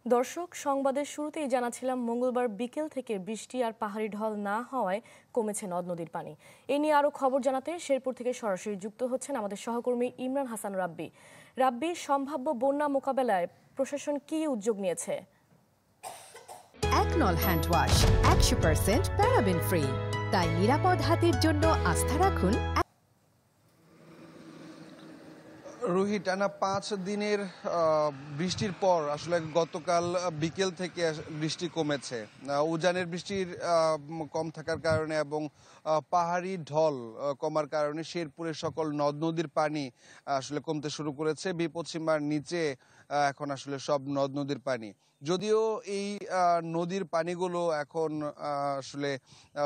দর্শক, সংবাদের শুরুতেই জানাছিলাম মঙ্গলবার বিকেল থেকে বৃষ্টি আর পাহাড়ি ঢল না হওয়ায় কমেছে নদ নদীর পানি। এ নিয়ে আরো খবর জানাতে শেরপুর থেকে সরাসরি যুক্ত হচ্ছেন আমাদের সহকর্মী ইমরান হাসান রাব্বি। রাব্বি, সম্ভাব্য বন্যা মোকাবেলায় প্রশাসন কী উদ্যোগ নিয়েছে? একনল হ্যান্ড ওয়াশ 100% প্যারাবেন ফ্রি, তাই নিরাপদ হাতের জন্য আস্থা রাখুন। রুহি, টানা 5 দিনের বৃষ্টির পর আসলে গতকাল বিকেল থেকে বৃষ্টি কমেছে। উজানের বৃষ্টির কম থাকার কারণে এবং পাহাড়ি ঢল কমার কারণে শেরপুরের সকল নদ নদীর পানি আসলে কমতে শুরু করেছে। বিপদসীমার নিচে এখন আসলে সব নদ নদীর পানি। যদিও এই নদীর পানিগুলো এখন আসলে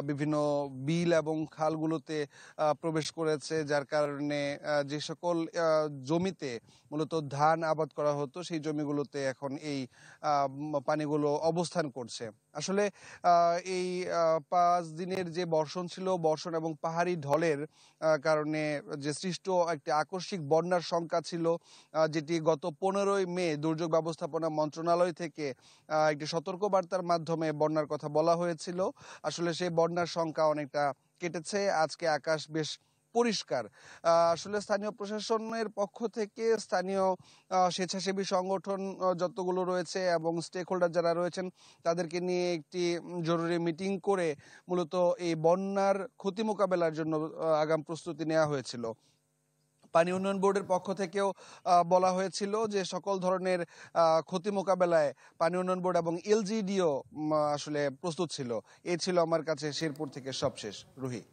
বিভিন্ন বিল এবং খালগুলোতে প্রবেশ করেছে, যার কারণে যে সকল জমিতে মূলত ধান আবাদ করা হতো সেই জমিগুলোতে এখন এই পানিগুলো অবস্থান করছে। আসলে এই 5 দিনের যে বর্ষণ ছিল, বর্ষণ এবং পাহাড়ি ঢলের কারণে যে সৃষ্ট একটি আকস্মিক বন্যার সংখ্যা ছিল, যেটি গত 15ই মে দুর্যোগ ব্যবস্থাপনা মন্ত্রণালয় থেকে একটি সতর্কবার্তার মাধ্যমে বন্যার কথা বলা হয়েছিল। আসলে সেই বন্যার সংখ্যা অনেকটা কেটেছে। আজকে আকাশ বেশ পরিষ্কার। আসলে স্থানীয় প্রশাসনের পক্ষ থেকে স্থানীয় স্বেচ্ছাসেবী সংগঠন যতগুলো রয়েছে এবং স্টেক হোল্ডার যারা রয়েছেন তাদেরকে নিয়ে একটি জরুরি মিটিং করে মূলত এই বন্যার ক্ষতি মোকাবেলার জন্য আগাম প্রস্তুতি নেওয়া হয়েছিল। পানি উন্নয়ন বোর্ডের পক্ষ থেকেও বলা হয়েছিল যে সকল ধরনের ক্ষতি মোকাবেলায় পানি উন্নয়ন বোর্ড এবং এলজিডিও আসলে প্রস্তুত ছিল। এ ছিল আমার কাছে শেরপুর থেকে সবশেষ। রুহি।